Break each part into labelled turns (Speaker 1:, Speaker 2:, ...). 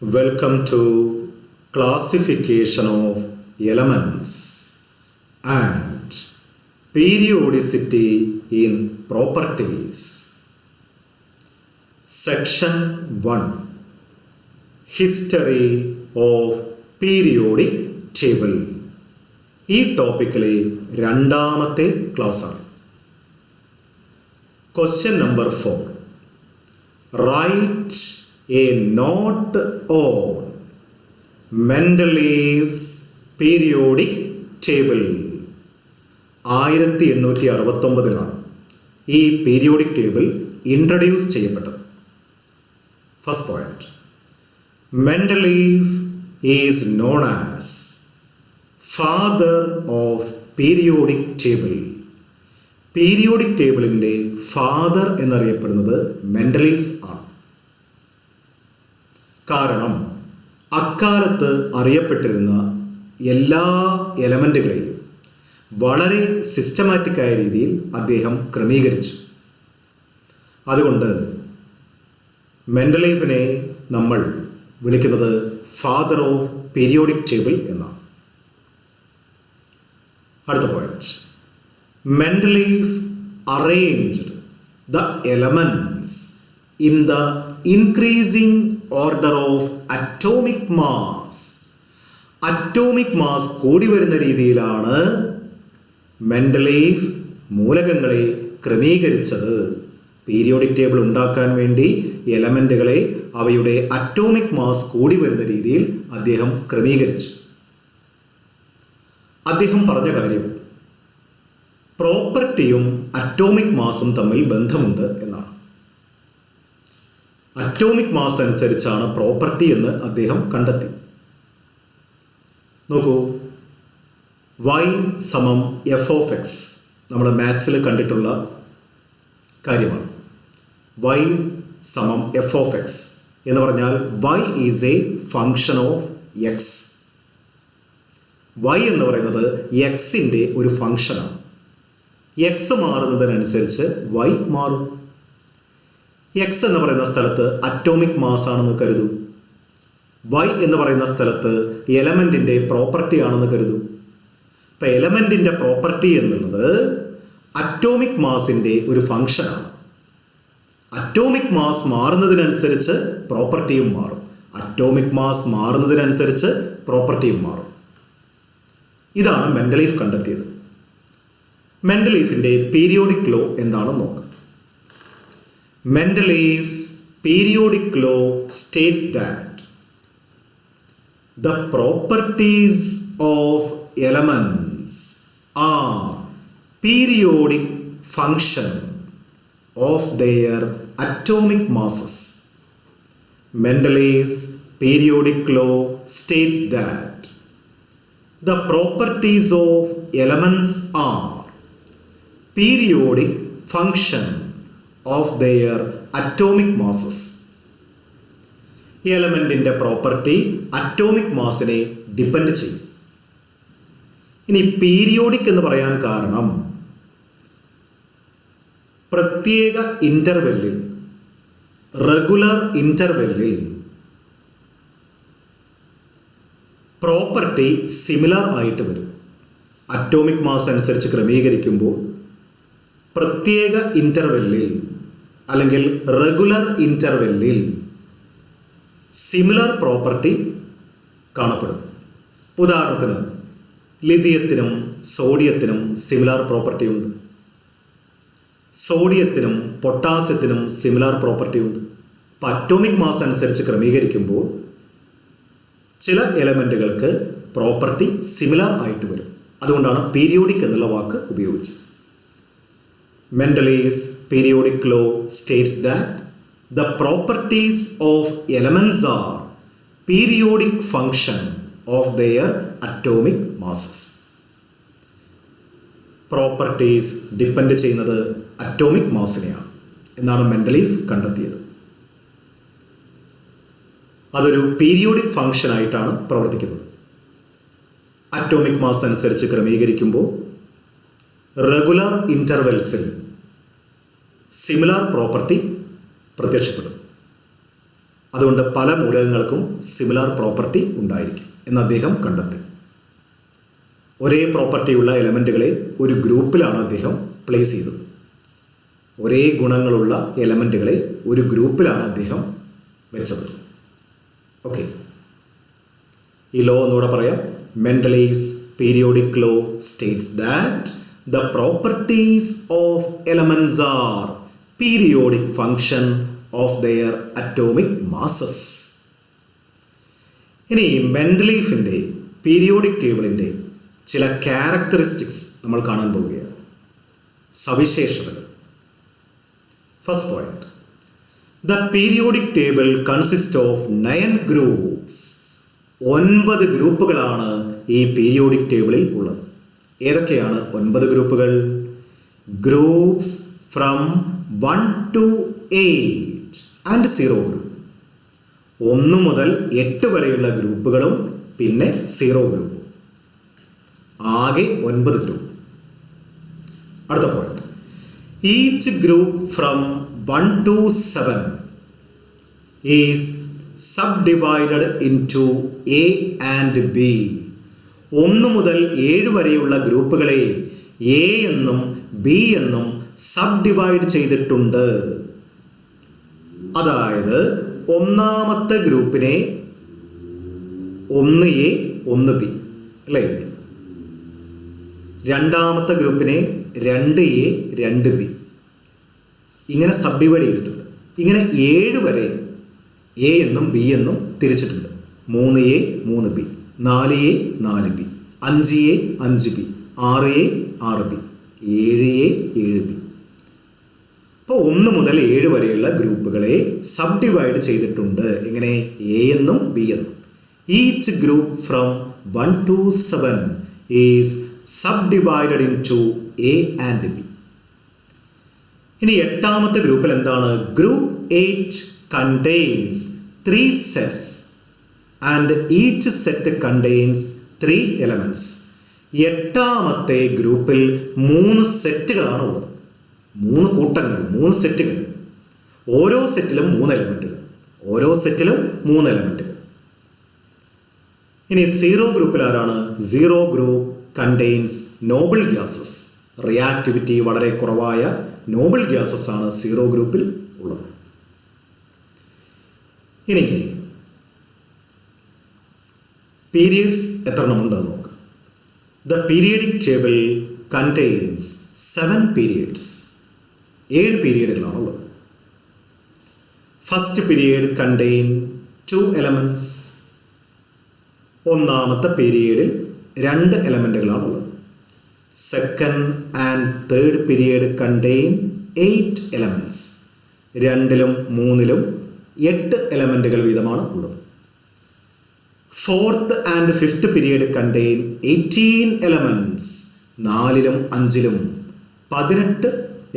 Speaker 1: Welcome to classification of elements and periodicity in properties. Section 1. History of periodic table. ഈ ടോപ്പിക്കിലെ രണ്ടാമത്തെ ക്ലാസ്സാണ്. Question number 4. Write a note on Mendeleev's periodic table. 1869 ഈ periodic table introduce ചെയ്യപ്പെട്ടത്. First point, Mendeleev is known as father of periodic table. Periodic ടേബിളിൻ്റെ father എന്നറിയപ്പെടുന്നത് Mendeleev ആണ്. കാരണം അക്കാലത്ത് അറിയപ്പെട്ടിരുന്ന എല്ലാ എലമെൻറ്റുകളെയും വളരെ സിസ്റ്റമാറ്റിക്കായ രീതിയിൽ അദ്ദേഹം ക്രമീകരിച്ചു. അതുകൊണ്ട് മെൻഡലീഫിനെ നമ്മൾ വിളിക്കുന്നത് ഫാദർ ഓഫ് പീരിയോഡിക് ടേബിൾ എന്നാണ്. അടുത്ത point, Mendeleev arranged the elements in the increasing order of atomic mass. Atomic mass കൂടി വരുന്ന രീതിയിലാണ് മെൻഡലീഫ് മൂലകങ്ങളെ ക്രമീകരിച്ചത്. പീരിയോഡിക് ടേബിൾ ഉണ്ടാക്കാൻ വേണ്ടി എലമെൻറ്റുകളെ അവയുടെ അറ്റോമിക് മാസ് കൂടി വരുന്ന രീതിയിൽ അദ്ദേഹം ക്രമീകരിച്ചു. അദ്ദേഹം പറഞ്ഞ കാര്യം പ്രോപ്പർട്ടിയും അറ്റോമിക് മാസും തമ്മിൽ ബന്ധമുണ്ട് എന്നാണ്. അറ്റോമിക് മാസ് അനുസരിച്ചാണ് പ്രോപ്പർട്ടി എന്ന് അദ്ദേഹം കണ്ടെത്തി. നോക്കൂ, y സമം എഫ് ഓഫ് എക്സ് നമ്മൾ മാത്സിൽ കണ്ടിട്ടുള്ള കാര്യമാണ്. y സമം എഫ് ഓഫ് എക്സ് എന്ന് പറഞ്ഞാൽ y is A function of X. y എന്ന് പറയുന്നത് എക്സിൻ്റെ ഒരു ഫങ്ഷനാണ്. എക്സ് മാറുന്നതിനനുസരിച്ച് y മാറും. എക്സ് എന്ന് പറയുന്ന സ്ഥലത്ത് അറ്റോമിക് മാസ് ആണെന്ന് കരുതൂ. y എന്ന് പറയുന്ന സ്ഥലത്ത് എലമെൻറ്റിൻ്റെ പ്രോപ്പർട്ടി ആണെന്ന് കരുതൂ. ഇപ്പം എലമെൻറ്റിൻ്റെ പ്രോപ്പർട്ടി എന്നുള്ളത് അറ്റോമിക് മാസിൻ്റെ ഒരു ഫങ്ഷനാണ്. അറ്റോമിക് മാസ് മാറുന്നതിനനുസരിച്ച് പ്രോപ്പർട്ടിയും മാറും. അറ്റോമിക് മാസ് മാറുന്നതിനനുസരിച്ച് പ്രോപ്പർട്ടിയും മാറും. ഇതാണ് മെൻഡലീഫ് കണ്ടെത്തിയത്. മെൻഡലീഫിൻ്റെ പീരിയോഡിക് ലോ എന്താണെന്ന് നോക്കാം. Mendeleev's periodic law states that the properties of elements are periodic function of their atomic masses. Mendeleev's periodic law states that the properties of elements are periodic function of their atomic masses. എലമെൻറ്റിൻ്റെ property atomic മാസിനെ depend ചെയ്യും. ഇനി periodic എന്ന് പറയാൻ കാരണം പ്രത്യേക ഇൻ്റർവെല്ലിൽ, regular ഇൻ്റർവെല്ലിൽ പ്രോപ്പർട്ടി സിമിലർ ആയിട്ട് വരും. അറ്റോമിക് മാസ് അനുസരിച്ച് ക്രമീകരിക്കുമ്പോൾ പ്രത്യേക ഇൻ്റർവെല്ലിൽ അല്ലെങ്കിൽ റെഗുലർ ഇൻ്റർവെല്ലിൽ സിമിലർ പ്രോപ്പർട്ടി കാണപ്പെടും. ഉദാഹരണത്തിന് ലിഥിയത്തിനും സോഡിയത്തിനും സിമിലർ പ്രോപ്പർട്ടി ഉണ്ട്. സോഡിയത്തിനും പൊട്ടാസ്യത്തിനും സിമിലർ പ്രോപ്പർട്ടി ഉണ്ട്. അപ്പോൾ അറ്റോമിക് മാസ് അനുസരിച്ച് ക്രമീകരിക്കുമ്പോൾ ചില എലമെൻറ്റുകൾക്ക് പ്രോപ്പർട്ടി സിമിലർ ആയിട്ട് വരും. അതുകൊണ്ടാണ് പീരിയോഡിക് എന്നുള്ള വാക്ക് ഉപയോഗിച്ചത്. Mendeleev's periodic law states that the properties of elements are periodic function of their atomic masses. Properties depend ചെയ്യുന്നത് അറ്റോമിക് മാസിനെയാണ് എന്നാണ് മെൻഡലീഫ് കണ്ടെത്തിയത്. അതൊരു പീരിയോഡിക് ഫങ്ഷനായിട്ടാണ് പ്രവർത്തിക്കുന്നത്. അറ്റോമിക് മാസ് അനുസരിച്ച് ക്രമീകരിക്കുമ്പോൾ റെഗുലർ ഇൻ്റർവെൽസിൽ സിമിലർ പ്രോപ്പർട്ടി പ്രത്യക്ഷപ്പെടും. അതുകൊണ്ട് പല മൂലകങ്ങൾക്കും സിമിലർ പ്രോപ്പർട്ടി ഉണ്ടായിരിക്കും എന്ന് അദ്ദേഹം കണ്ടെത്തി. ഒരേ പ്രോപ്പർട്ടിയുള്ള എലമെൻറ്റുകളെ ഒരു ഗ്രൂപ്പിലാണ് അദ്ദേഹം പ്ലേസ് ചെയ്തത്. ഒരേ ഗുണങ്ങളുള്ള എലമെൻറ്റുകളെ ഒരു ഗ്രൂപ്പിലാണ് അദ്ദേഹം വെച്ചത്. ഓക്കെ, ഈ ലോ ഒന്നുകൂടെ പറയാം. Mendeleev's periodic law states that the properties of elements are periodic function of their atomic masses. ഇനി മെൻഡലീഫിൻ്റെ പീരിയോഡിക് ടേബിളിൻ്റെ ചില ക്യാരക്ടറിസ്റ്റിക്സ് നമ്മൾ കാണാൻ പോവുകയാണ്, സവിശേഷതകൾ. First point, the periodic table consist of 9 groups. 9 ഗ്രൂപ്പുകളാണ് ഈ പീരിയോഡിക് ടേബിളിൽ ഉള്ളത്. ഏതൊക്കെയാണ് 9 ഗ്രൂപ്പുകൾ? Groups from 1 to 8 and 0 group. 1 മുതൽ 8 വരെയുള്ള ഗ്രൂപ്പുകളും പിന്നെ 0 ഗ്രൂപ്പും. ആകെ 9 ഗ്രൂപ്പ്. അടുത്ത point, each group from 1 to 7 is subdivided into A and B. 1 മുതൽ 7 വരെയുള്ള ഗ്രൂപ്പുകളെ എ എന്നും ബി എന്നും സബ് ഡിവൈഡ് ചെയ്തിട്ടുണ്ട്. അതായത് ഒന്നാമത്തെ ഗ്രൂപ്പിനെ 1A 1B അല്ലേ, രണ്ടാമത്തെ ഗ്രൂപ്പിനെ 2A 2B ഇങ്ങനെ സബ് ഡിവൈഡ് ചെയ്തിട്ടുണ്ട്. ഇങ്ങനെ 7 വരെ എ എന്നും ബി എന്നും തിരിച്ചിട്ടുണ്ട്. 3A 3B, 4A 4B, 5A 5B, 6A 6B, 7A 7B. അപ്പോൾ 1 മുതൽ 7 വരെയുള്ള ഗ്രൂപ്പുകളെ സബ് ഡിവൈഡ് ചെയ്തിട്ടുണ്ട്. എങ്ങനെ? എ എന്നും ബി എന്നും. Each group from 1 to 7 is sub divided into A and B. ഇനി 8ാമത്തെ ഗ്രൂപ്പിൽ എന്താണ്? Group 8 contains 3 sets and each set contains 3 elements. 8ാമത്തെ ഗ്രൂപ്പിൽ 3 സെറ്റുകളാണ് ഉള്ളത്. 3 കൂട്ടങ്ങൾ, 3 സെറ്റുകൾ. ഓരോ സെറ്റിലും 3 എലമെൻറ്റുകൾ. ഇനി 0 ഗ്രൂപ്പിൽ ആരാണ്? 0 group contains Noble gases. Reactivity വളരെ കുറവായ നോബിൾ ഗ്യാസസ് ആണ് 0 ഗ്രൂപ്പിൽ ഉള്ളത്. ഇനി പീരിയഡ്സ് എത്ര എണ്ണം ഉണ്ടെന്ന് നോക്കാം. The periodic table contains 7 periods. 7 പീരിയഡുകളാണുള്ളത്. First period contain 2 elements. ഒന്നാമത്തെ പീരിയഡിൽ 2 എലമെൻറ്റുകളാണുള്ളത്. Second and third period contain 8 elements. 2ലും 3ലും 8 എലമെൻറ്റുകൾ വീതമാണ് ഉള്ളത്. Fourth and fifth period contain 18 elements. 4ലും 5ലും 18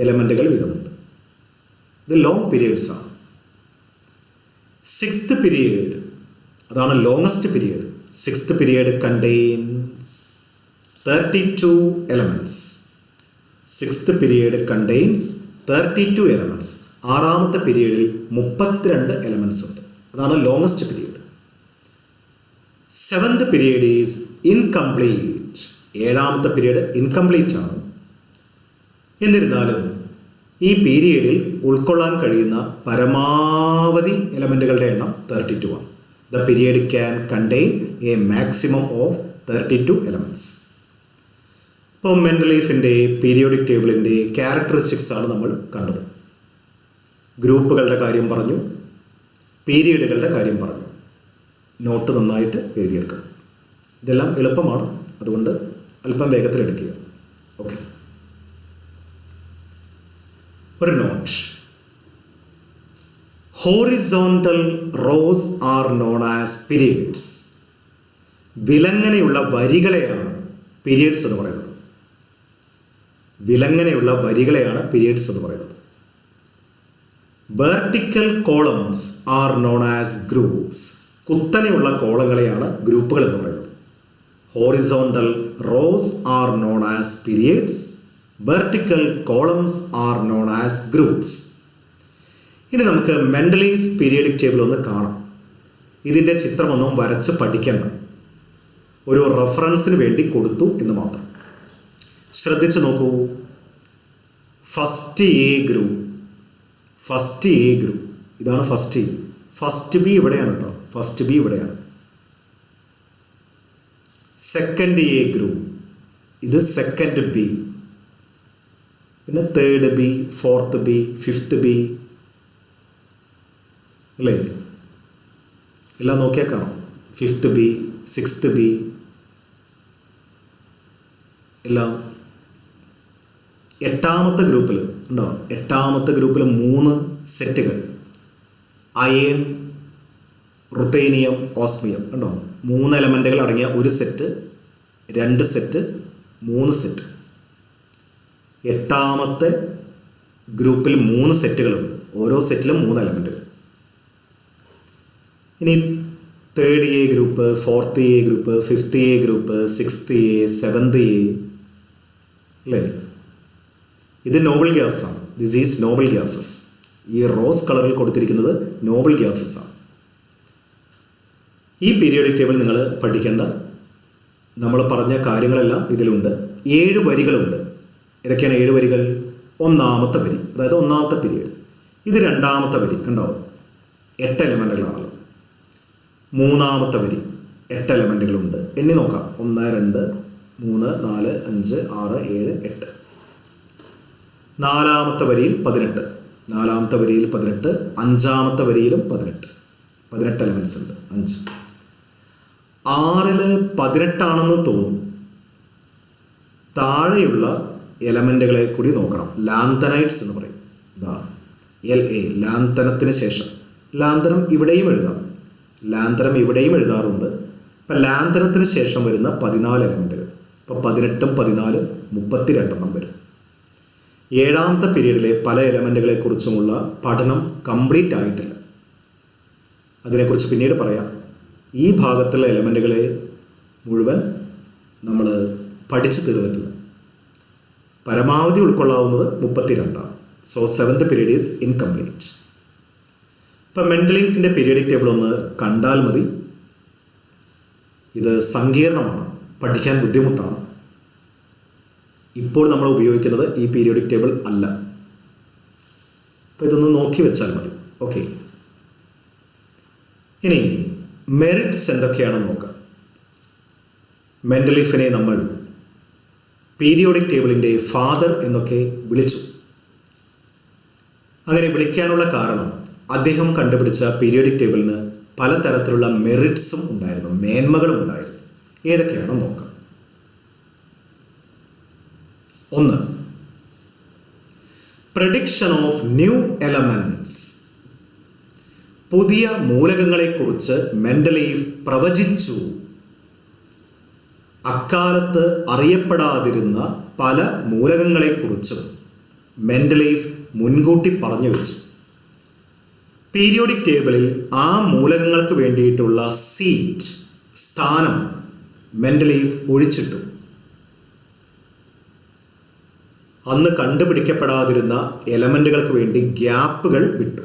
Speaker 1: എലമെൻറ്റുകൾ വീതമുണ്ട്. ഇത് ലോങ് പീരിയഡ്സ് ആണ്. സിക്സ്ത് പീരിയഡ്, അതാണ് longest period. Sixth period contains 32 elements. Sixth period contains 32 elements. 6ാമത്തെ പീരിയഡിൽ 32 എലമെൻറ്റ്സ് ഉണ്ട്. അതാണ് longest period. Seventh period is incomplete. 7ാമത്തെ പീരിയഡ് ഇൻകംപ്ലീറ്റ് ആണ്. എന്നിരുന്നാലും ഈ പീരിയഡിൽ ഉൾക്കൊള്ളാൻ കഴിയുന്ന പരമാവധി എലമെൻറ്റുകളുടെ എണ്ണം 32 ആണ്. The period can contain A maximum of 32 elements. ഇപ്പോൾ മെൻഡലീഫിൻ്റെ പീരിയോഡിക് ടേബിളിൻ്റെ ക്യാരക്ടറിസ്റ്റിക്സ് ആണ് നമ്മൾ കണ്ടത്. ഗ്രൂപ്പുകളുടെ കാര്യം പറഞ്ഞു, പീരിയഡുകളുടെ കാര്യം പറഞ്ഞു. നോട്ട് നന്നായിട്ട് എഴുതിയെടുക്കണം. ഇതെല്ലാം എളുപ്പമാണ്, അതുകൊണ്ട് അല്പം വേഗത്തിലെടുക്കുക. ഓക്കെ, ഒരു note. Horizontal rows are known as periods. വിലങ്ങനെയുള്ള വരികളെയാണ് പീരിയഡ്സ് എന്ന് പറയുന്നത്. വിലങ്ങനെയുള്ള വരികളെയാണ് പീരിയഡ്സ് എന്ന് പറയുന്നത്. Vertical columns are known as groups. കുത്തനെയുള്ള കോളങ്ങളെയാണ് ഗ്രൂപ്പുകൾ എന്ന് പറയുന്നത്. Horizontal rows are known as periods. Vertical columns are known as groups. ഇനി നമുക്ക് മെൻഡലീവ്സ് പീരിയോഡിക് ടേബിൾ ഒന്ന് കാണാം. ഇതിൻ്റെ ചിത്രമൊന്നും വരച്ച് പഠിക്കേണ്ട, ഒരു റെഫറൻസിന് വേണ്ടി കൊടുത്തു എന്ന് മാത്രം. ശ്രദ്ധിച്ചു നോക്കൂ. ഫസ്റ്റ് എ ഗ്രൂപ്പ്, ഇതാണ് ഫസ്റ്റ് എ. ഫസ്റ്റ് ബി ഇവിടെയാണ് കേട്ടോ, ഫസ്റ്റ് ബി ഇവിടെയാണ്. സെക്കൻഡ് എ ഗ്രൂപ്പ്, ഇത് സെക്കൻഡ് ബി. പിന്നെ third B, fourth B, fifth B, അല്ലേ? എല്ലാം നോക്കിയാൽ കാണാം. ഫിഫ്ത്ത് ബി, സിക്സ്ത് ബി, എല്ലാം. എട്ടാമത്തെ ഗ്രൂപ്പിൽ ഉണ്ടോ? എട്ടാമത്തെ ഗ്രൂപ്പിൽ 3 സെറ്റുകൾ. അയൺ, റുത്തേനിയം, ഓസ്മിയം ഉണ്ടോ? 3 എലമെൻറ്റുകൾ അടങ്ങിയ ഒരു സെറ്റ്, 2 സെറ്റ്, 3 സെറ്റ്. എട്ടാമത്തെ ഗ്രൂപ്പിൽ 3 സെറ്റുകളുണ്ട്. ഓരോ സെറ്റിലും 3 എലമെൻറ്റുകൾ. ഇനി third A group, fourth A group, fifth A group, sixth A, seventh A, അല്ലേ? ഇത് നോബിൾ ഗ്യാസസ് ആണ്. This is Noble gases. ഈ റോസ് കളറിൽ കൊടുത്തിരിക്കുന്നത് നോബിൾ ഗ്യാസസ് ആണ്. ഈ പീരിയോഡിക് ടേബിൾ നിങ്ങൾ പഠിക്കേണ്ട, നമ്മൾ പറഞ്ഞ കാര്യങ്ങളെല്ലാം ഇതിലുണ്ട്. 7 വരികളുണ്ട്. ഇതൊക്കെയാണ് 7 വരികൾ. ഒന്നാമത്തെ വരി, അതായത് ഒന്നാമത്തെ പീരീഡ്. ഇത് രണ്ടാമത്തെ വരി, കണ്ടോ? 8 എലമെൻറ്റുകളാണല്ലോ. മൂന്നാമത്തെ വരി 8 എലമെൻറ്റുകളുണ്ട്. എണ്ണി നോക്കാം. 1, 2, 3, 4, 5, 6, 7, 8. നാലാമത്തെ വരിയിൽ 18. നാലാമത്തെ വരിയിൽ 18. അഞ്ചാമത്തെ വരിയിലും 18. 18 എലമെൻറ്റ്സ് ഉണ്ട്. 5. 6ൽ 18 ആണെന്ന് തോന്നും. താഴെയുള്ള എലമെൻറ്റുകളെ കൂടി നോക്കണം. ലാന്തനൈറ്റ്സ് എന്ന് പറയും. ഇതാ LA, ലാന്തനത്തിന് ശേഷം. ലാന്തനം ഇവിടെയും എഴുതാം, ലാന്തനം ഇവിടെയും എഴുതാറുണ്ട്. ഇപ്പം ലാന്തനത്തിന് ശേഷം വരുന്ന 14 എലമെൻറ്റുകൾ. ഇപ്പോൾ 18ഉം 14ഉം 32 വരും. 7ാമത്തെ പീരീഡിലെ പല എലമെൻറ്റുകളെ കുറിച്ചുമുള്ള പഠനം കംപ്ലീറ്റ് ആയിട്ടില്ല. അതിനെക്കുറിച്ച് പിന്നീട് പറയാം. ഈ ഭാഗത്തുള്ള എലമെൻറ്റുകളെ മുഴുവൻ നമ്മൾ പഠിച്ചു തീർന്നിട്ടില്ല. പരമാവധി ഉൾക്കൊള്ളാവുന്നത് 32ആണ്. So 7th period is incomplete. ഇപ്പം മെൻഡലീവ്സിൻ്റെ പീരിയോഡിക് ടേബിൾ ഒന്ന് കണ്ടാൽ മതി. ഇത് സങ്കീർണമാണ്, പഠിക്കാൻ ബുദ്ധിമുട്ടാണ്. ഇപ്പോൾ നമ്മൾ ഉപയോഗിക്കുന്നത് ഈ പീരിയോഡിക് ടേബിൾ അല്ല. അപ്പോൾ ഇതൊന്ന് നോക്കി വെച്ചാൽ മതി. ഓക്കെ, ഇനി മെറിറ്റ്സ് എന്തൊക്കെയാണെന്ന് നോക്കാം. മെൻഡലീഫിനെ നമ്മൾ പീരിയോഡിക് ടേബിളിൻ്റെ ഫാദർ എന്നൊക്കെ വിളിച്ചു. അങ്ങനെ വിളിക്കാനുള്ള കാരണം അദ്ദേഹം കണ്ടുപിടിച്ച പീരിയോഡിക് ടേബിളിന് പലതരത്തിലുള്ള മെറിറ്റ്സും ഉണ്ടായിരുന്നു, മേന്മകളും ഉണ്ടായിരുന്നു. ഏതൊക്കെയാണെന്ന് നോക്കാം. 1. Prediction of new elements. പുതിയ മൂലകങ്ങളെക്കുറിച്ച് മെൻഡലീവ് പ്രവചിച്ചു. അക്കാലത്ത് അറിയപ്പെടാതിരുന്ന പല മൂലകങ്ങളെക്കുറിച്ചും മെൻഡലീവ് മുൻകൂട്ടി പറഞ്ഞു വെച്ചു. പീരിയോഡിക് ടേബിളിൽ ആ മൂലകങ്ങൾക്ക് വേണ്ടിയിട്ടുള്ള സീറ്റ്, സ്ഥാനം മെൻഡലീവ് ഒഴിച്ചിട്ടു. അന്ന് കണ്ടുപിടിക്കപ്പെടാതിരുന്ന എലമെൻറ്റുകൾക്ക് വേണ്ടി ഗ്യാപ്പുകൾ വിട്ടു.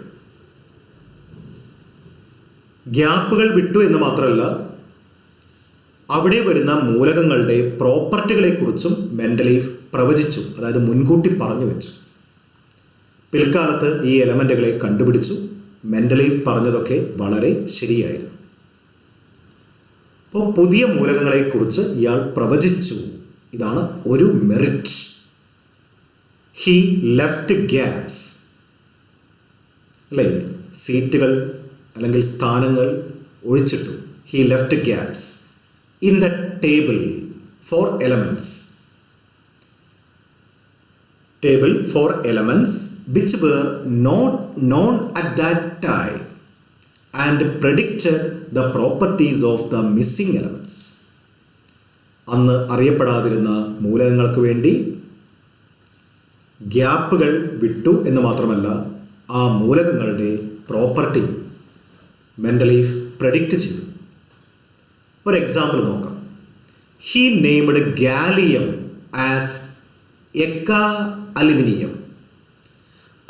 Speaker 1: ഗ്യാപ്പുകൾ വിട്ടു എന്ന് മാത്രമല്ല, അവിടെ വരുന്ന മൂലകങ്ങളുടെ പ്രോപ്പർട്ടികളെക്കുറിച്ചും മെൻഡലീവ് പ്രവചിച്ചു, അതായത് മുൻകൂട്ടി പറഞ്ഞു വെച്ചു. പിൽക്കാലത്ത് ഈ എലമെൻറ്റുകളെ കണ്ടുപിടിച്ചു. മെൻഡലീവ് പറഞ്ഞതൊക്കെ വളരെ ശരിയായിരുന്നു. അപ്പോൾ പുതിയ മൂലകങ്ങളെക്കുറിച്ച് ഇയാൾ പ്രവചിച്ചു. ഇതാണ് ഒരു മെറിറ്റ്. ഹി ലെഫ്റ്റ് ഗ്യാപ്സ്, അല്ലേ? സീറ്റുകൾ അല്ലെങ്കിൽ സ്ഥാനങ്ങൾ ഒഴിച്ചിട്ടു. He left gaps in the table for elements. Table for elements which were not known at that time and predicted the properties of the missing elements. അന്ന് അറിയപ്പെടാതിരുന്ന മൂലകങ്ങൾക്ക് വേണ്ടി ഗ്യാപ്പുകൾ വിട്ടു എന്ന് മാത്രമല്ല, ആ മൂലകങ്ങളുടെ പ്രോപ്പർട്ടി മെൻഡലീവ് പ്രഡിക്റ്റ് ചെയ്തു. ഒരു എക്സാമ്പിൾ നോക്കാം. He named gallium as eka aluminium.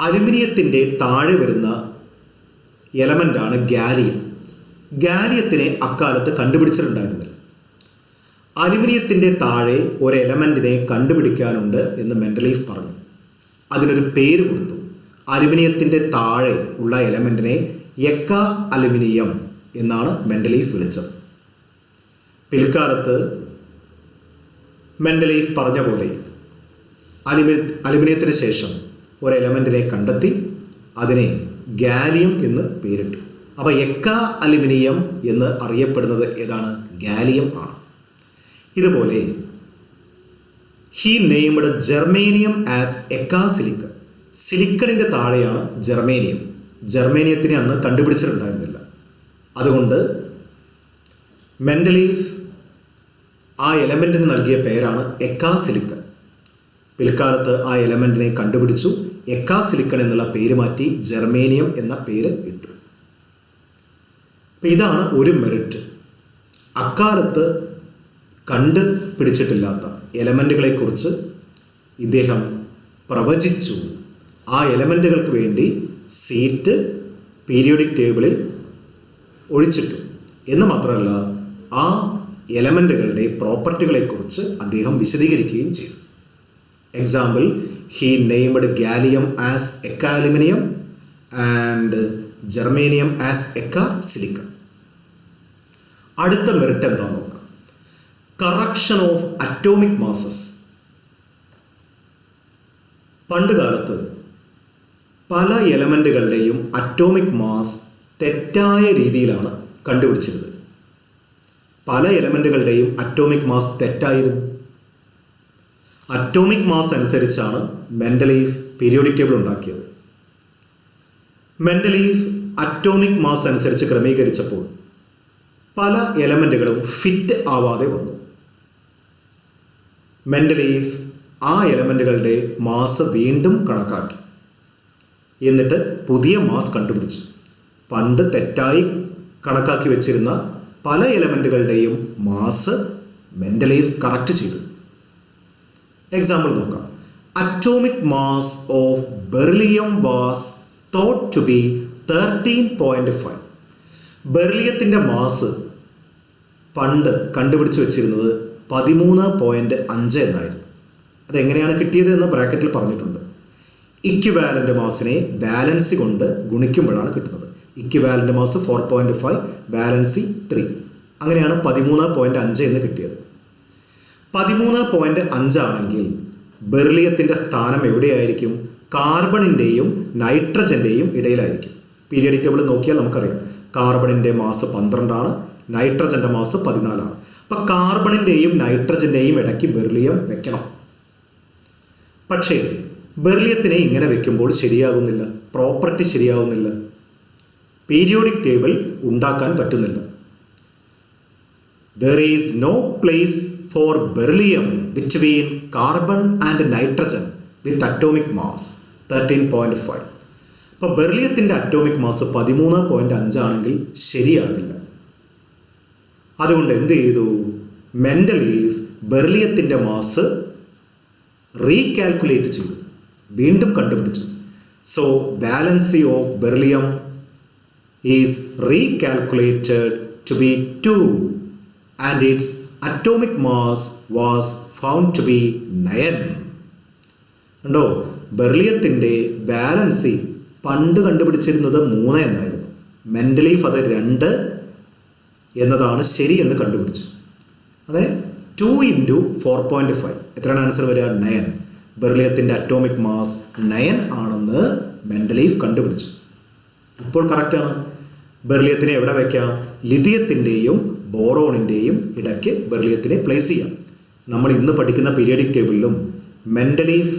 Speaker 1: അലുമിനിയത്തിൻ്റെ താഴെ വരുന്ന എലമെൻ്റാണ് ഗാലിയം. ഗാലിയത്തിനെ അക്കാലത്ത് കണ്ടുപിടിച്ചിട്ടുണ്ടായിരുന്നില്ല. അലുമിനിയത്തിൻ്റെ താഴെ ഒരു എലമെൻറ്റിനെ കണ്ടുപിടിക്കാനുണ്ട് എന്ന് മെൻഡലീഫ് പറഞ്ഞു. അതിനൊരു പേര് കൊടുത്തു. അലുമിനിയത്തിൻ്റെ താഴെ ഉള്ള എലമെൻറ്റിനെ എക്ക അലുമിനിയം എന്നാണ് മെൻഡലീഫ് വിളിച്ചത്. പിൽക്കാലത്ത് മെൻഡലീഫ് പറഞ്ഞ പോലെ അലുമിനിയത്തിന് ശേഷം ഒരു എലമെൻറ്റിനെ കണ്ടെത്തി അതിനെ ഗാലിയം എന്ന് പേരിട്ടു. അപ്പോൾ എക്ക അലുമിനിയം എന്ന് അറിയപ്പെടുന്നത് ഏതാണ്? ഗാലിയം ആണ്. ഇതുപോലെ he named germanium as eka silicon. സിലിക്കണിൻ്റെ താഴെയാണ് ജർമേനിയം. ജർമേനിയത്തിനെ അന്ന് കണ്ടുപിടിച്ചിട്ടുണ്ടായിരുന്നില്ല. അതുകൊണ്ട് മെൻഡലീഫ് ആ എലമെൻറ്റിന് നൽകിയ പേരാണ് എക്ക സിലിക്കൺ. പിൽക്കാലത്ത് ആ എലമെൻറ്റിനെ കണ്ടുപിടിച്ചു. എക്ക സിലിക്കൺ എന്നുള്ള പേര് മാറ്റി ജർമേനിയം എന്ന പേര് ഇട്ടു. ഇതാണ് ഒരു മെറിറ്റ്. അക്കാലത്ത് കണ്ടുപിടിച്ചിട്ടില്ലാത്ത എലമെൻറ്റുകളെക്കുറിച്ച് ഇദ്ദേഹം പ്രവചിച്ചു. ആ എലമെൻറ്റുകൾക്ക് വേണ്ടി സീറ്റ് പീരിയോഡിക് ടേബിളിൽ ഒഴിച്ചിട്ടു എന്ന് മാത്രമല്ല, ആ എലമെൻറ്റുകളുടെ പ്രോപ്പർട്ടികളെക്കുറിച്ച് അദ്ദേഹം വിശദീകരിക്കുകയും ചെയ്തു. Example, he named gallium as eka aluminium and germanium as eka silicon. അടുത്ത മെറിറ്റ് എന്താണെന്ന് നോക്കാം. Correction of atomic masses. പണ്ട് കാലത്ത് പല എലമെൻറ്റുകളുടെയും അറ്റോമിക് മാസ് തെറ്റായ രീതിയിലാണ് കണ്ടുപിടിച്ചിരുന്നത്. പല എലമെൻറ്റുകളുടെയും അറ്റോമിക് മാസ് തെറ്റായിരുന്നു. അറ്റോമിക് മാസ് അനുസരിച്ചാണ് മെൻഡലീഫ് പീരിയോഡിക് ടേബിൾ ഉണ്ടാക്കിയത്. മെൻഡലീഫ് അറ്റോമിക് മാസ് അനുസരിച്ച് ക്രമീകരിച്ചപ്പോൾ പല എലമെൻറ്റുകളും ഫിറ്റ് ആവാതെ വന്നു. മെൻഡലീഫ് ആ എലമെൻറ്റുകളുടെ മാസ് വീണ്ടും കണക്കാക്കി. എന്നിട്ട് പുതിയ മാസ് കണ്ടുപിടിച്ചു. പണ്ട് തെറ്റായി കണക്കാക്കി വെച്ചിരുന്ന പല എലമെൻറ്റുകളുടെയും മാസ് മെൻഡലീഫ് കറക്റ്റ് ചെയ്തു. എക്സാമ്പിൾ നോക്കാം. Atomic mass of beryllium was thought to be 13.5. ബെർലിയത്തിൻ്റെ മാസ് പണ്ട് കണ്ടുപിടിച്ച് വെച്ചിരുന്നത് 13.5 എന്നായിരുന്നു. അതെങ്ങനെയാണ് കിട്ടിയത് എന്ന് ബ്രാക്കറ്റിൽ പറഞ്ഞിട്ടുണ്ട്. ഇക്വിവാലൻ്റ് മാസിനെ ബാലൻസി കൊണ്ട് ഗുണിക്കുമ്പോഴാണ് കിട്ടുന്നത്. ഇക്വിവാലൻ്റ് മാസ് 4.5, ബാലൻസി 3. അങ്ങനെയാണ് 13.5 എന്ന് കിട്ടിയത്. 13.5 ആണെങ്കിൽ ബെർലിയത്തിൻ്റെ സ്ഥാനം എവിടെയായിരിക്കും? കാർബണിൻ്റെയും നൈട്രജൻ്റെയും ഇടയിലായിരിക്കും. പീരിയോഡിക് ടേബിൾ നോക്കിയാൽ നമുക്കറിയാം. കാർബണിൻ്റെ മാസ് 12 ആണ്, നൈട്രജൻ്റെ മാസ് 14 ആണ്. അപ്പം കാർബണിൻ്റെയും നൈട്രജൻ്റെയും ഇടയ്ക്ക് ബെർലിയം വെക്കണം. പക്ഷേ ബെർലിയത്തിനെ ഇങ്ങനെ വെക്കുമ്പോൾ ശരിയാകുന്നില്ല. പ്രോപ്പർട്ടി ശരിയാകുന്നില്ല. പീരിയോഡിക് ടേബിൾ ഉണ്ടാക്കാൻ പറ്റുന്നില്ല. There is no place for beryllium between carbon and nitrogen with atomic mass 13.5. അപ്പോൾ ബെർലിയത്തിൻ്റെ അറ്റോമിക് മാസ് 13.5 ആണെങ്കിൽ ശരിയാകില്ല. അതുകൊണ്ട് എന്ത് ചെയ്തു? മെൻഡലീഫ് ബെർലിയത്തിൻ്റെ മാസ് റീകാൽക്കുലേറ്റ് ചെയ്തു, വീണ്ടും കണ്ടുപിടിച്ചു. So valency of beryllium is recalculated to be 2 and its atomic mass was found to be 9. ഉണ്ടോ? ബെർലിയത്തിൻ്റെ ബാലൻസി പണ്ട് കണ്ടുപിടിച്ചിരുന്നത് 3 എന്നായിരുന്നു. മെൻഡലീഫ് അത് 2 എന്നതാണ് ശരി എന്ന് കണ്ടുപിടിച്ചു. അങ്ങനെ 2 × 4.5 എത്രയാണ് ആൻസർ വരിക? 9. ബെർലിയത്തിൻ്റെ അറ്റോമിക് മാസ് 9 ആണെന്ന് മെൻഡലീഫ് കണ്ടുപിടിച്ചു. ഇപ്പോൾ കറക്റ്റാണ്. ബെർലിയത്തിനെ എവിടെ വയ്ക്കാം? ലിഥിയത്തിൻ്റെയും ബോറോണിൻ്റെയും ഇടയ്ക്ക് ബെർലിയത്തിനെ പ്ലേസ് ചെയ്യാം. നമ്മൾ ഇന്ന് പഠിക്കുന്ന പീരിയോഡിക് ടേബിളിലും മെൻഡലീഫ്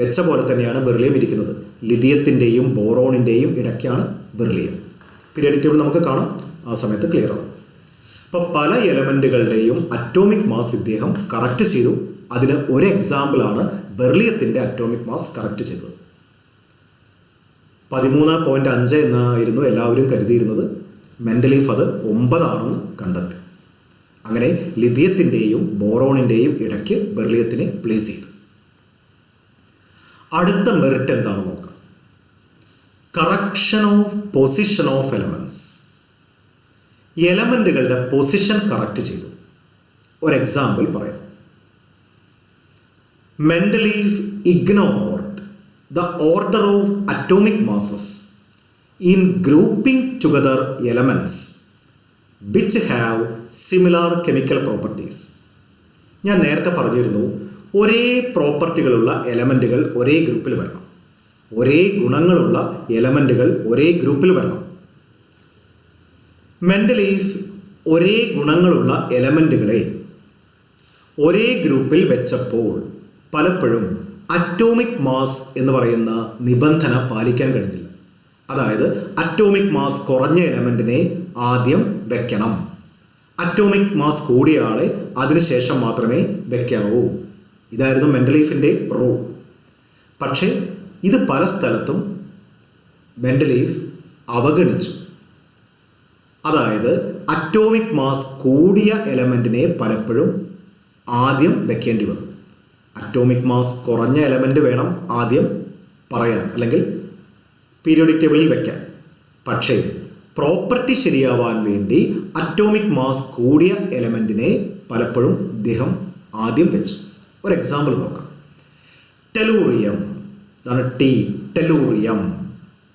Speaker 1: വെച്ച പോലെ തന്നെയാണ് ബെർലിയം ഇരിക്കുന്നത്. ലിഥിയത്തിൻ്റെയും ബോറോണിൻ്റെയും ഇടയ്ക്കാണ് ബെർലിയം. പീരിയോഡിക് ടേബിൾ നമുക്ക് കാണാം, ആ സമയത്ത് ക്ലിയർ ആവും. അപ്പോൾ പല എലമെൻറ്റുകളുടെയും അറ്റോമിക് മാസ് ഇദ്ദേഹം കറക്റ്റ് ചെയ്തു. അതിന് ഒരു എക്സാമ്പിളാണ് ബെർലിയത്തിൻ്റെ അറ്റോമിക് മാസ് കറക്റ്റ് ചെയ്തത്. 13.5 എന്നായിരുന്നു എല്ലാവരും കരുതിയിരുന്നത്. മെൻഡലീഫ് അത് 9 ആണെന്ന് കണ്ടെത്തി. അങ്ങനെ ലിഥിയത്തിൻ്റെയും ബോറോണിൻ്റെയും ഇടയ്ക്ക് ബെർലിയത്തിനെ പ്ലേസ് ചെയ്തു. അടുത്ത മെറിറ്റ് എന്താണെന്ന് നോക്കാം. Correction of position of elements. എലമെൻറ്റുകളുടെ പൊസിഷൻ കറക്റ്റ് ചെയ്തു. ഒരു എക്സാമ്പിൾ പറയാം. Mendeleev ignored the order of atomic masses in grouping together elements which have similar chemical properties. ഞാൻ നേരത്തെ പറഞ്ഞിരുന്നു, ഒരേ പ്രോപ്പർട്ടികളുള്ള എലമെൻറ്റുകൾ ഒരേ ഗ്രൂപ്പിൽ വരണം, ഒരേ ഗുണങ്ങളുള്ള എലമെൻറ്റുകൾ ഒരേ ഗ്രൂപ്പിൽ വരണം. മെൻഡലീവ് ഒരേ ഗുണങ്ങളുള്ള എലമെൻറ്റുകളെ ഒരേ ഗ്രൂപ്പിൽ വെച്ചപ്പോൾ പലപ്പോഴും അറ്റോമിക് മാസ് എന്ന് പറയുന്ന നിബന്ധന പാലിക്കാൻ കഴിഞ്ഞില്ല. അതായത് അറ്റോമിക് മാസ് കുറഞ്ഞ എലമെൻറ്റിനെ ആദ്യം വെക്കണം, അറ്റോമിക് മാസ് കൂടിയ ആളെ അതിനുശേഷം മാത്രമേ വെക്കാവൂ. ഇതായിരുന്നു മെൻഡലീഫിൻ്റെ റൂൾ. പക്ഷേ ഇത് പല സ്ഥലത്തും മെൻഡലീഫ് അവഗണിച്ചു. അതായത് അറ്റോമിക് മാസ് കൂടിയ എലമെൻറ്റിനെ പലപ്പോഴും ആദ്യം വെക്കേണ്ടി വന്നു. അറ്റോമിക് മാസ് കുറഞ്ഞ എലമെൻറ്റ് വേണം ആദ്യം പറയാൻ, അല്ലെങ്കിൽ പീരിയോഡിക് ടേബിളിൽ വെക്കാൻ. പക്ഷേ പ്രോപ്പർട്ടി ശരിയാവാൻ വേണ്ടി അറ്റോമിക് മാസ് കൂടിയ എലമെൻറ്റിനെ പലപ്പോഴും ഇദ്ദേഹം ആദ്യം വെച്ചു. ഒരു എക്സാമ്പിൾ നോക്കാം. ടെലൂറിയം, അതാണ് T, tellurium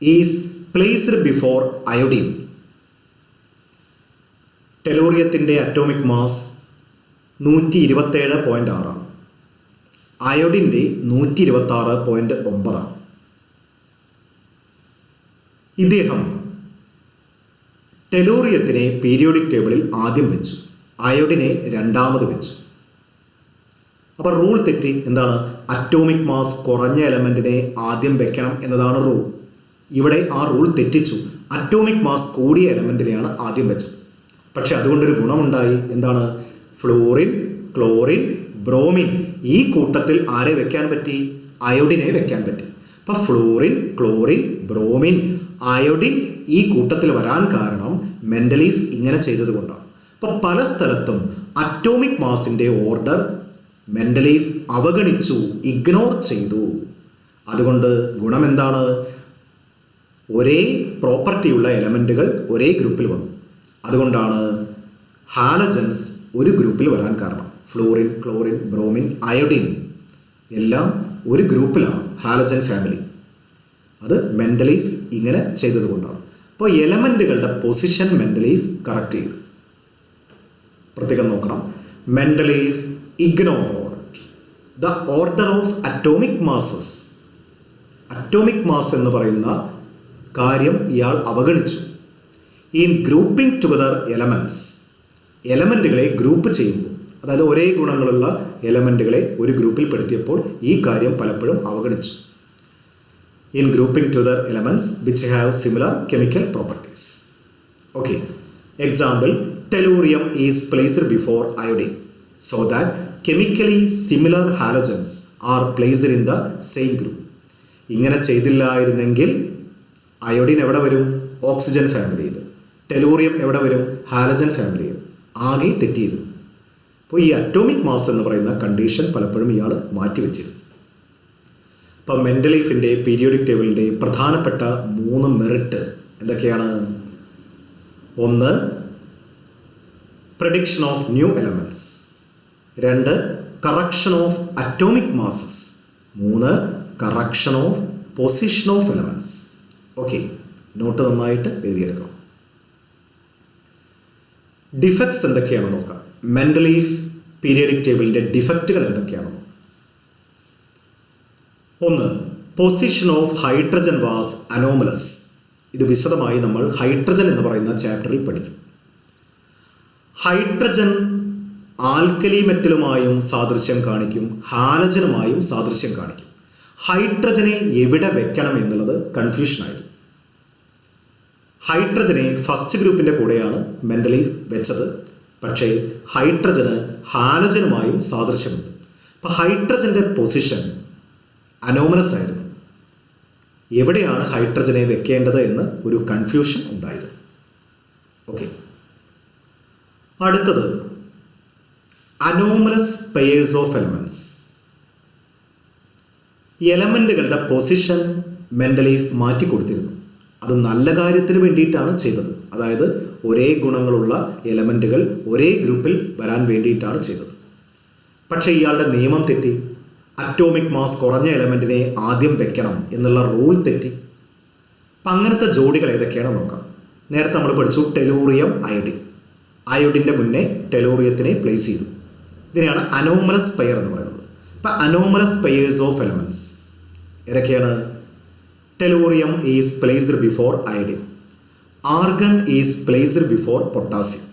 Speaker 1: is placed before iodine. ടെലൂറിയത്തിൻ്റെ അറ്റോമിക് മാസ് 127.6, അയോഡിൻ്റെ 126.9. ഇദ്ദേഹം ടെലൂറിയത്തിനെ പീരിയോഡിക് ടേബിളിൽ ആദ്യം വെച്ചു, അയോഡിനെ രണ്ടാമത് വെച്ചു. അപ്പോൾ റൂൾ തെറ്റി. എന്താണ്? അറ്റോമിക് മാസ് കുറഞ്ഞ എലമെൻറ്റിനെ ആദ്യം വെക്കണം എന്നതാണ് റൂൾ. ഇവിടെ ആ റൂൾ തെറ്റിച്ചു. അറ്റോമിക് മാസ് കൂടിയ എലമെൻറ്റിനെയാണ് ആദ്യം വെച്ചത്. പക്ഷെ അതുകൊണ്ടൊരു ഗുണമുണ്ടായി. എന്താണ്? ഫ്ലൂറിൻ, ക്ലോറിൻ, ബ്രോമിൻ ഈ കൂട്ടത്തിൽ ആരെ വെക്കാൻ പറ്റി? അയോഡിനെ വെക്കാൻ പറ്റി. അപ്പം ഫ്ലൂറിൻ, ക്ലോറിൻ, ബ്രോമിൻ, അയോഡിൻ ഈ കൂട്ടത്തിൽ വരാൻ കാരണം മെൻഡലീഫ് ഇങ്ങനെ ചെയ്തത് കൊണ്ടാണ്. അപ്പം പല സ്ഥലത്തും അറ്റോമിക് മാസിൻ്റെ ഓർഡർ മെൻഡലീഫ് അവഗണിച്ചു, ഇഗ്നോർ ചെയ്തു. അതുകൊണ്ട് ഗുണമെന്താണ്? ഒരേ പ്രോപ്പർട്ടിയുള്ള എലമെൻറ്റുകൾ ഒരേ ഗ്രൂപ്പിൽ വന്നു. അതുകൊണ്ടാണ് ഹാലജൻസ് ഒരു ഗ്രൂപ്പിൽ വരാൻ കാരണം. ഫ്ലൂറിൻ, ക്ലോറിൻ, ബ്രോമിൻ, അയോഡിൻ എല്ലാം ഒരു ഗ്രൂപ്പിലാണ്, ഹാലജൻ ഫാമിലി. അത് മെൻഡലീഫ് ഇങ്ങനെ ചെയ്തത് കൊണ്ടാണ്. അപ്പോൾ എലമെൻറ്റുകളുടെ പൊസിഷൻ മെൻഡലീഫ് കറക്റ്റ് ചെയ്തു. പ്രത്യേകം നോക്കണം. Mendeleev ignored the order of atomic masses. Atomic mass എന്ന് പറയുന്ന കാര്യം ഇയാൾ അവഗണിച്ചു. ഇൻ ഗ്രൂപ്പിംഗ് ടുഗദർ എലമെൻറ്റ്സ്, എലമെൻറ്റുകളെ ഗ്രൂപ്പ് ചെയ്യുമ്പോൾ, അതായത് ഒരേ ഗുണങ്ങളുള്ള എലമെൻറ്റുകളെ ഒരു ഗ്രൂപ്പിൽ പെടുത്തിയപ്പോൾ ഈ കാര്യം പലപ്പോഴും അവഗണിച്ചു. In grouping together elements which have similar chemical properties. Okay, example, tellurium is placed before iodine so that chemically similar halogens R placed in the same group. ഇങ്ങനെ ചെയ്തില്ലായിരുന്നെങ്കിൽ അയോഡിൻ എവിടെ വരും? ഓക്സിജൻ ഫാമിലിയിൽ. ടെലൂറിയം എവിടെ വരും? ഹാലജൻ ഫാമിലിയിൽ. ആകെ തെറ്റിയിരുന്നു. അപ്പോൾ ഈ അറ്റോമിക് മാസ് എന്ന് പറയുന്ന കണ്ടീഷൻ പലപ്പോഴും ഇയാൾ മാറ്റിവെച്ചിരുന്നു. അപ്പം മെൻഡലീഫിൻ്റെ പീരിയോഡിക് ടേബിളിൻ്റെ പ്രധാനപ്പെട്ട 3 മെറിറ്റ് എന്തൊക്കെയാണ്? ഒന്ന്, prediction of new elements. 2, correction of atomic masses. 3, correction of position of elements. Okay, note നന്നായിട്ട് എഴുതിയെടുക്കണം. ഡിഫക്ട്സ് എന്തൊക്കെയാണെന്ന് നോക്കാം. മെൻഡലീഫ് പീരിയോഡിക് ടേബിളിൻ്റെ ഡിഫക്റ്റുകൾ എന്തൊക്കെയാണെന്ന്. 1, position of hydrogen was anomalous. ഇത് വിശദമായി നമ്മൾ ഹൈഡ്രജൻ എന്ന് പറയുന്ന ചാപ്റ്ററിൽ പഠിക്കും. ഹൈഡ്രജൻ ആൽക്കലി മെറ്റലുമായും സാദൃശ്യം കാണിക്കും, ഹാലജനുമായും സാദൃശ്യം കാണിക്കും. ഹൈഡ്രജനെ എവിടെ വെക്കണം എന്നുള്ളത് കൺഫ്യൂഷനായിരുന്നു. ഹൈഡ്രജനെ ഫസ്റ്റ് ഗ്രൂപ്പിൻ്റെ കൂടെയാണ് മെൻഡലീഫ് വെച്ചത്. പക്ഷേ ഹൈഡ്രജന് ഹാലജനുമായും സാദൃശ്യമുണ്ട്. അപ്പോൾ ഹൈഡ്രജൻ്റെ പൊസിഷൻ അനോമലസ് ആയിരുന്നു. എവിടെയാണ് ഹൈഡ്രജനെ വെക്കേണ്ടത് എന്ന് ഒരു കൺഫ്യൂഷൻ ഉണ്ടായിരുന്നു. ഓക്കെ, അടുത്തത് അനോമലസ് പെയേഴ്സ് ഓഫ് എലമെൻറ്റ്സ്. എലമെൻറ്റുകളുടെ പൊസിഷൻ മെൻഡലീഫ് മാറ്റിക്കൊടുത്തിരുന്നു. അത് നല്ല കാര്യത്തിന് വേണ്ടിയിട്ടാണ് ചെയ്തത്. അതായത് ഒരേ ഗുണങ്ങളുള്ള എലമെൻറ്റുകൾ ഒരേ ഗ്രൂപ്പിൽ വരാൻ വേണ്ടിയിട്ടാണ് ചെയ്തത്. പക്ഷേ ഇയാളുടെ നിയമം തെറ്റി. അറ്റോമിക് മാസ് കുറഞ്ഞ എലമെൻറ്റിനെ ആദ്യം വെക്കണം എന്നുള്ള റൂൾ തെറ്റി. അപ്പം അങ്ങനത്തെ ജോഡികൾ ഏതൊക്കെയാണ് നോക്കാം. നേരത്തെ നമ്മൾ പഠിച്ചു ടെലൂറിയം അയോഡിൻ. അയോഡിൻ്റെ മുന്നേ ടെലൂറിയത്തിനെ പ്ലേസ് ചെയ്തു. ഇതിനെയാണ് അനോമലസ് പെയർ എന്ന് പറയുന്നത്. അപ്പം അനോമലസ് പെയേഴ്സ് ഓഫ് എലമെൻറ്റ്സ് ഏതൊക്കെയാണ്? Tellurium is placed before iodine. Argon is placed before potassium.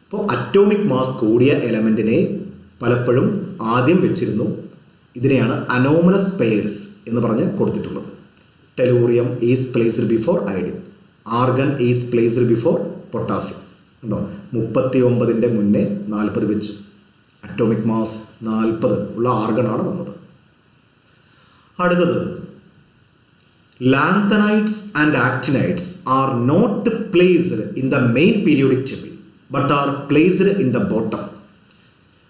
Speaker 1: അപ്പോൾ അറ്റോമിക് മാസ് കൂടിയ എലമെൻറ്റിനെ പലപ്പോഴും ആദ്യം വെച്ചിരുന്നു. ഇതിനെയാണ് അനോമലസ് പെയേഴ്സ് എന്ന് പറഞ്ഞ് കൊടുത്തിട്ടുള്ളത്. Tellurium is placed before iodine, argon is placed before potassium. ഉണ്ടോ? 39 മുന്നേ 40 വെച്ചു. അറ്റോമിക് മാസ് 40 ഉള്ള ആർഗണാണ് വന്നത്. അടുത്തത് lanthanides and actinides are not placed in the main periodic table but are placed in the bottom.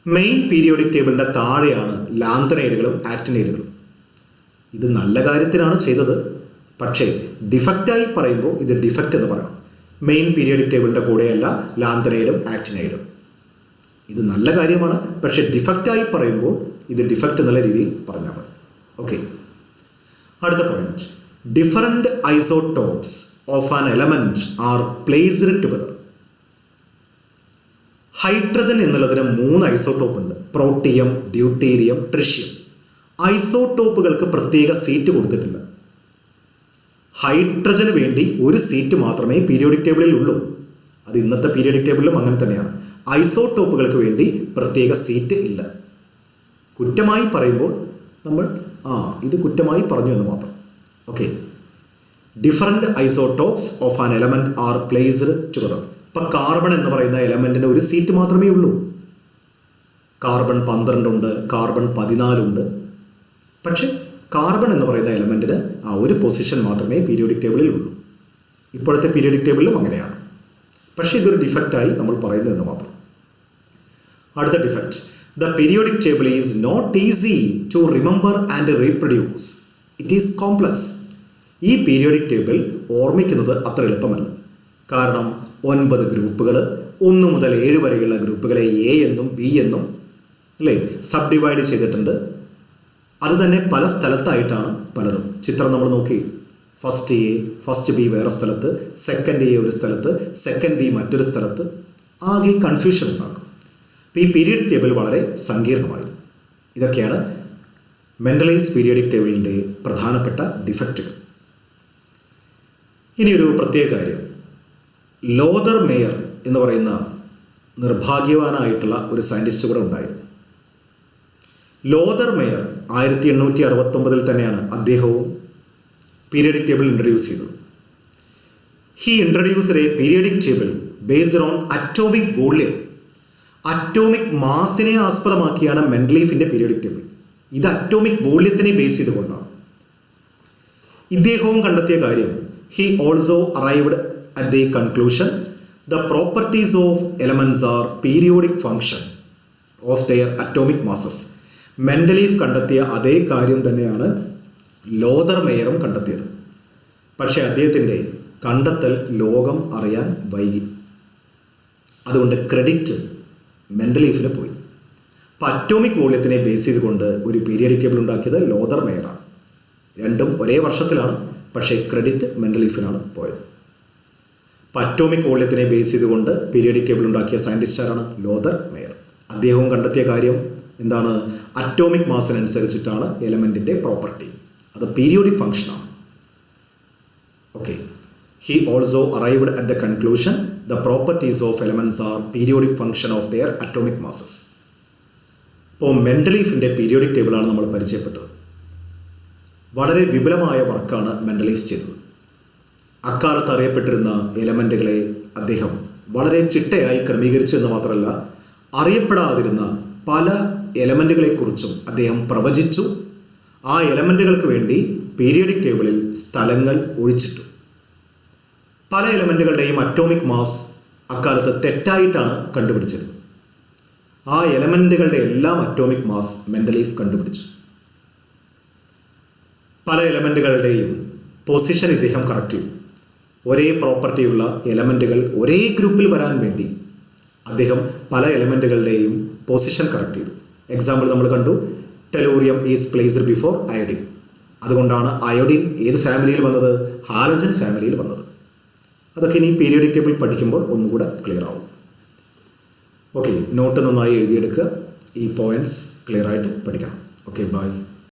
Speaker 1: Main periodic ടേബിളിൻ്റെ താഴെയാണ് ലാന്തനൈഡുകളും ആക്ടിനൈഡുകളും. ഇത് നല്ല കാര്യത്തിനാണ് ചെയ്തത്. പക്ഷേ ഡിഫക്റ്റായി പറയുമ്പോൾ ഇത് ഡിഫക്റ്റ് എന്ന് പറയണം. മെയിൻ പീരിയോഡിക് ടേബിളിൻ്റെ കൂടെയല്ല ലാന്തനൈഡും ആക്ടിനൈഡും. ഇത് നല്ല കാര്യമാണ്. പക്ഷേ ഡിഫക്റ്റായി പറയുമ്പോൾ ഇത് ഡിഫക്റ്റ് എന്നുള്ള രീതിയിൽ പറഞ്ഞാൽ മതി. ഓക്കെ, അടുത്ത point. Different isotopes of an element are placed together. Hydrogen എന്നുള്ളതിന് 3 ഐസോടോപ്പ് ഉണ്ട്. Protium, deuterium, tritium. ഐസോടോപ്പുകൾക്ക് പ്രത്യേക സീറ്റ് കൊടുത്തിട്ടില്ല. ഹൈഡ്രജന് വേണ്ടി ഒരു സീറ്റ് മാത്രമേ പീരിയോഡിക് ടേബിളിൽ ഉള്ളൂ. അത് ഇന്നത്തെ പീരിയോഡിക് ടേബിളിലും അങ്ങനെ തന്നെയാണ്. ഐസോടോപ്പുകൾക്ക് വേണ്ടി പ്രത്യേക സീറ്റ് ഇല്ല. കുറ്റമായി പറയുമ്പോൾ നമ്മൾ ഇത് കുറ്റമായി പറഞ്ഞു എന്ന് മാത്രം. Okay, different isotopes of an element are placed together. ഇപ്പം കാർബൺ എന്ന് പറയുന്ന എലമെൻറ്റിന് ഒരു സീറ്റ് മാത്രമേ ഉള്ളൂ. കാർബൺ 12 ഉണ്ട്, കാർബൺ 14 ഉണ്ട്. പക്ഷേ കാർബൺ എന്ന് പറയുന്ന എലമെൻറ്റിന് ഒരു പൊസിഷൻ മാത്രമേ പീരിയോഡിക് ടേബിളിൽ ഉള്ളൂ. ഇപ്പോഴത്തെ പീരിയോഡിക് ടേബിളിലും അങ്ങനെയാണ്. പക്ഷേ ഇതൊരു ഡിഫക്റ്റായി നമ്മൾ പറയുന്നത് എന്ന് മാത്രം. അടുത്ത defect. The periodic table is not easy to remember and reproduce. It is complex. ഈ പീരിയോഡിക് ടേബിൾ ഓർമ്മിക്കുന്നത് അത്ര എളുപ്പമല്ല. കാരണം 9 ഗ്രൂപ്പുകൾ, 1 മുതൽ 7 വരെയുള്ള ഗ്രൂപ്പുകളെ എ എന്നും ബി എന്നും അല്ലേ സബ് ഡിവൈഡ് ചെയ്തിട്ടുണ്ട്. അത് തന്നെ പല സ്ഥലത്തായിട്ടാണ് പലതും. ചിത്രം നമ്മൾ നോക്കി. ഫസ്റ്റ് എ, ഫസ്റ്റ് ബി വേറെ സ്ഥലത്ത്, സെക്കൻഡ് എ ഒരു സ്ഥലത്ത്, സെക്കൻഡ് ബി മറ്റൊരു സ്ഥലത്ത്. ആകെ കൺഫ്യൂഷൻ ഉണ്ടാക്കും. അപ്പോൾ ഈ പീരിയോഡിക് ടേബിൾ വളരെ സങ്കീർണമായി. ഇതൊക്കെയാണ് മെൻഡലൈസ് പീരിയോഡിക് ടേബിളിൻ്റെ പ്രധാനപ്പെട്ട ഡിഫക്റ്റുകൾ. ഇനിയൊരു പ്രത്യേക കാര്യം. ലോതർ മേയർ എന്ന് പറയുന്ന നിർഭാഗ്യവാനായിട്ടുള്ള ഒരു സയൻറ്റിസ്റ്റ് കൂടെ ഉണ്ടായിരുന്നു. ലോതർ മേയർ 1869 തന്നെയാണ് അദ്ദേഹവും പീരിയോഡിക് ടേബിൾ ഇൻട്രൊഡ്യൂസ് ചെയ്തത്. He introduced a periodic table based on atomic volume. Atomic മാസിനെ ആസ്പദമാക്കിയാണ് മെൻഡലീഫിൻ്റെ പീരിയോഡിക് ടേബിൾ. ഇത് അറ്റോമിക് വോള്യത്തിനെ ബേസ് ചെയ്തുകൊണ്ടാണ്. ഇദ്ദേഹവും കണ്ടെത്തിയ കാര്യം, he also arrived at the conclusion the properties of elements are periodic function of their atomic masses. Mendeleev കണ്ടെത്തിയ അതേ കാര്യം തന്നെയാണ് ലോതർ മേയറും കണ്ടെത്തിയത്. പക്ഷേ അദ്ദേഹത്തിൻ്റെ കണ്ടെത്തൽ ലോകം അറിയാൻ വൈകി. അതുകൊണ്ട് ക്രെഡിറ്റ് മെൻഡലീഫിന് പോയി. അപ്പോൾ അറ്റോമിക് വോള്യത്തിനെ ബേസ് ചെയ്തുകൊണ്ട് ഒരു പീരിയോഡിക് ടേബിൾ ഉണ്ടാക്കിയത് ലോതർ മേയറാണ്. രണ്ടും ഒരേ വർഷത്തിലാണ്. പക്ഷേ ക്രെഡിറ്റ് മെൻഡലീഫിനാണ് പോയത്. അപ്പോൾ അറ്റോമിക് വോള്യത്തിനെ ബേസ് ചെയ്തുകൊണ്ട് പീരിയോഡിക് ടേബിൾ ഉണ്ടാക്കിയ സയൻറ്റിസ്റ്റാണ് ലോതർ മേയർ. അദ്ദേഹവും കണ്ടെത്തിയ കാര്യം എന്താണ്? അറ്റോമിക് മാസിനനുസരിച്ചിട്ടാണ് എലമെൻറ്റിൻ്റെ പ്രോപ്പർട്ടി. അത് പീരിയോഡിക് ഫങ്ഷനാണ്. Okay, he also arrived at the conclusion the properties of elements are periodic function of their atomic masses. ഇപ്പോൾ മെൻഡലീഫിൻ്റെ പീരിയോഡിക് ടേബിളാണ് നമ്മൾ പരിചയപ്പെട്ടത്. വളരെ വിപുലമായ വർക്കാണ് മെൻഡലീഫ് ചെയ്തത്. അക്കാലത്ത് അറിയപ്പെട്ടിരുന്ന എലമെൻറ്റുകളെ അദ്ദേഹം വളരെ ചിട്ടയായി ക്രമീകരിച്ചു എന്ന് മാത്രമല്ല, അറിയപ്പെടാതിരുന്ന പല എലമെൻറ്റുകളെക്കുറിച്ചും അദ്ദേഹം പ്രവചിച്ചു. ആ എലമെൻറ്റുകൾക്ക് വേണ്ടി പീരിയോഡിക് ടേബിളിൽ സ്ഥലങ്ങൾ ഒഴിച്ചിട്ടു. പല എലമെൻറ്റുകളുടെയും അറ്റോമിക് മാസ് അക്കാലത്ത് തെറ്റായിട്ടാണ് കണ്ടുപിടിച്ചത്. ആ എലമെൻറ്റുകളുടെ എല്ലാം അറ്റോമിക് മാസ് മെൻഡലീഫ് കണ്ടുപിടിച്ചു. പല എലമെൻറ്റുകളുടെയും പൊസിഷൻ ഇദ്ദേഹം കറക്റ്റ് ചെയ്തു. ഒരേ പ്രോപ്പർട്ടിയുള്ള എലമെൻറ്റുകൾ ഒരേ ഗ്രൂപ്പിൽ വരാൻ വേണ്ടി അദ്ദേഹം പല എലമെൻറ്റുകളുടെയും പൊസിഷൻ കറക്റ്റ് ചെയ്തു. എക്സാമ്പിൾ നമ്മൾ കണ്ടു, tellurium is placed before iodine. അതുകൊണ്ടാണ് അയോഡിൻ ഏത് ഫാമിലിയിൽ വന്നത്? ഹാലജൻ ഫാമിലിയിൽ വന്നത്. അതൊക്കെ ഇനി പീരിയോഡിക് ടേബിൾ പഠിക്കുമ്പോൾ ഒന്നുകൂടെ ക്ലിയർ ആവും. ഓക്കെ, നോട്ട് നന്നായി എഴുതിയെടുക്കുക. ഈ പോയിന്റ്സ് ക്ലിയർ ആയിട്ട് പഠിക്കണം. Okay, by.